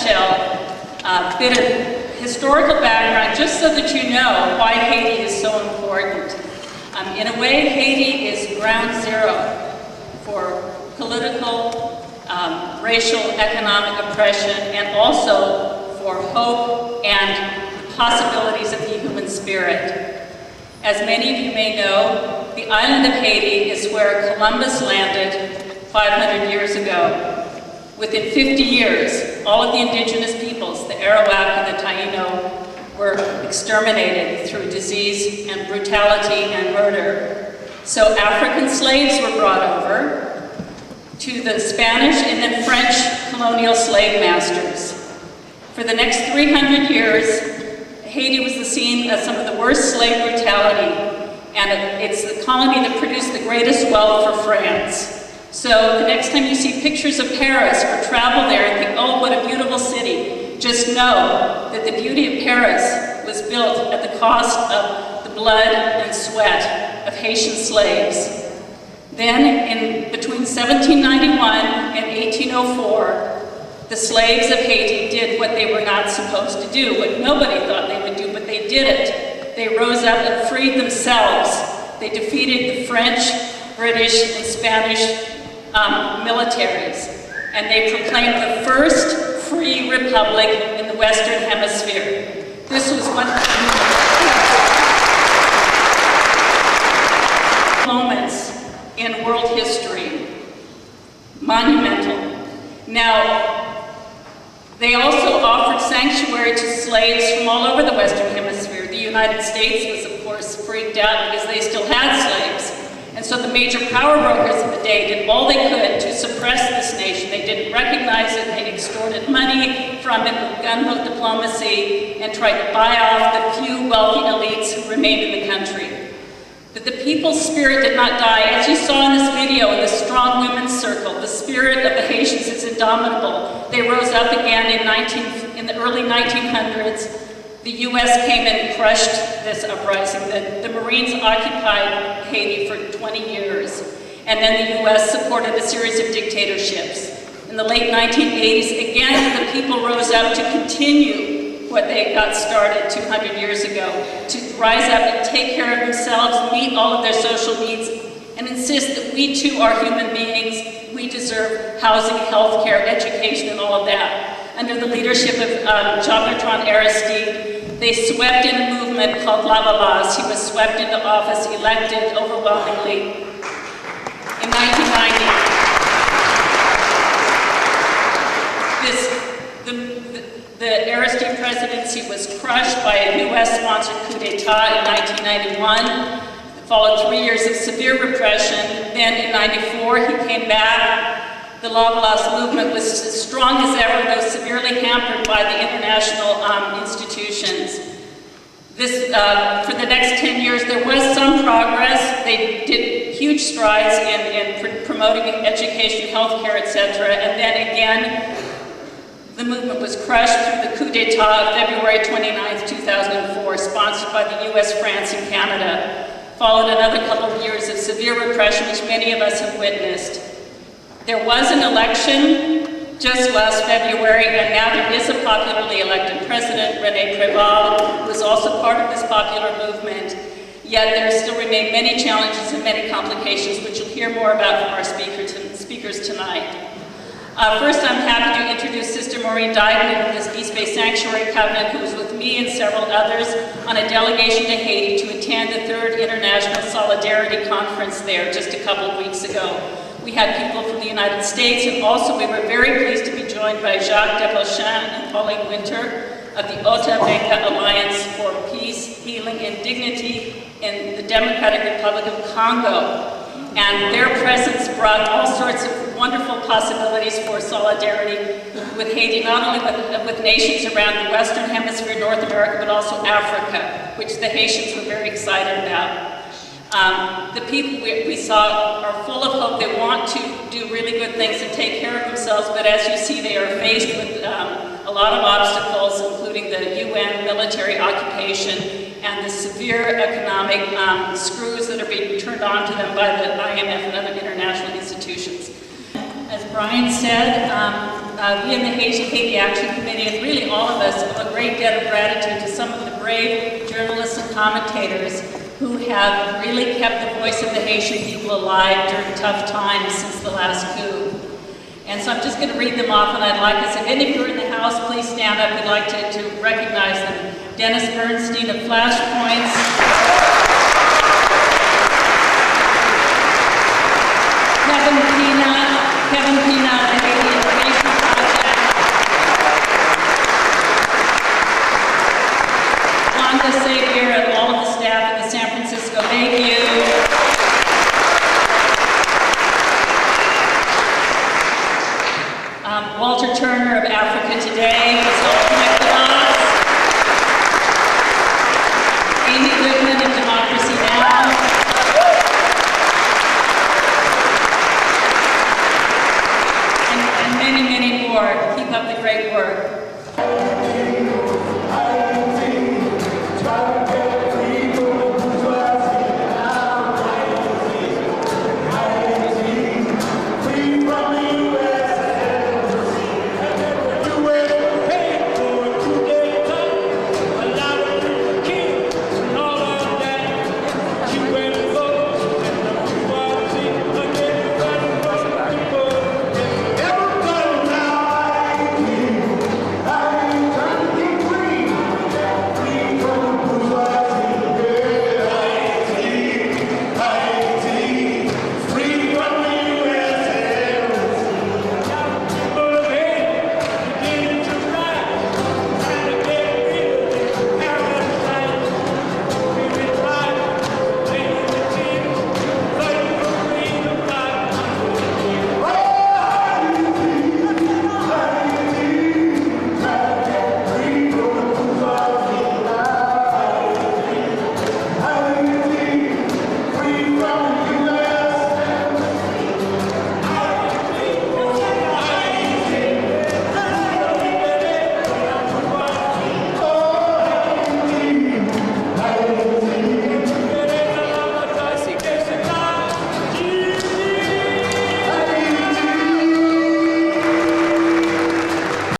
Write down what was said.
nutshell, a bit of historical background, just so that you know why Haiti is so important. In a way, Haiti is ground zero for political, racial, economic oppression, and also for hope and the possibilities of the human spirit. As many of you may know, the island of Haiti is where Columbus landed 500 years ago. Within 50 years, all of the indigenous peoples, the Arawak and the Taino, were exterminated through disease and brutality and murder. So African slaves were brought over to the Spanish and then French colonial slave masters. For the next 300 years, Haiti was the scene of some of the worst slave brutality, and it's the colony that produced the greatest wealth for France. So the next time you see pictures of Paris or travel there and think, oh, what a beautiful city, just know that the beauty of Paris was built at the cost of the blood and sweat of Haitian slaves. Then, between 1791 and 1804, the slaves of Haiti did what they were not supposed to do, what nobody thought they would do, but they did it. They rose up and freed themselves. They defeated the French, British, and Spanish militaries, and they proclaimed the first free republic in the Western Hemisphere. This was one of the moments in world history, monumental. Now, they also offered sanctuary to slaves from all over the Western Hemisphere. The United States was, of course, freaked out because they still had slaves. And so the major power brokers of the day did all they could to suppress this nation. They didn't recognize it, they extorted money from it with gunboat diplomacy and tried to buy off the few wealthy elites who remained in the country. But the people's spirit did not die. As you saw in this video, in the strong women's circle, the spirit of the Haitians is indomitable. They rose up again in the early 1900s. The U.S. came and crushed this uprising. The Marines occupied Haiti for 20 years, and then the U.S. supported a series of dictatorships. In the late 1980s, again, the people rose up to continue what they got started 200 years ago, to rise up and take care of themselves, meet all of their social needs, and insist that we too are human beings. We deserve housing, health care, education, and all of that. Under the leadership of Jean-Bertrand Aristide, they swept in a movement called Lavalas. He was swept into office, elected overwhelmingly in 1990. The Aristide presidency was crushed by a US-sponsored coup d'etat in 1991. Followed 3 years of severe repression. Then in 94, he came back. The Lavalas movement was as strong as ever, though severely hampered by the international institutions. For the next 10 years, there was some progress. They did huge strides in promoting education, healthcare, etc. And then again, the movement was crushed through the coup d'etat of February 29, 2004, sponsored by the US, France, and Canada. Followed another couple of years of severe repression, which many of us have witnessed. There was an election just last February, and now there is a popularly elected president, René Préval, who is also part of this popular movement. Yet there still remain many challenges and many complications, which you'll hear more about from our speakers tonight. First, I'm happy to introduce Sister Maureen Dyden of this East Bay Sanctuary Covenant, who was with me and several others on a delegation to Haiti to attend the 3rd International Solidarity Conference there just a couple of weeks ago. We had people from the United States, and also we were very pleased to be joined by Jacques Depochin and Pauline Winter of the Ota Benga Alliance for Peace, Healing, and Dignity in the Democratic Republic of Congo. And their presence brought all sorts of wonderful possibilities for solidarity with Haiti, not only with nations around the Western Hemisphere, North America, but also Africa, which the Haitians were very excited about. The people we saw are full of hope. They want to do really good things and take care of themselves, but as you see, they are faced with a lot of obstacles, including the UN military occupation and the severe economic screws that are being turned on to them by the IMF and other international institutions. As Brian said, we in the Haiti Action Committee, and really all of us, owe a great debt of gratitude to some of the brave journalists and commentators who have really kept the voice of the Haitian people alive during tough times since the last coup. And so I'm just going to read them off, and I'd like us, if any of you are in the house, please stand up. We'd like to recognize them. Dennis Bernstein of Flashpoints. Kevin Pina of the Haiti Information Project. Wanda Xavier and all of the staff at the San Francisco Bayview. Walter Turner of Africa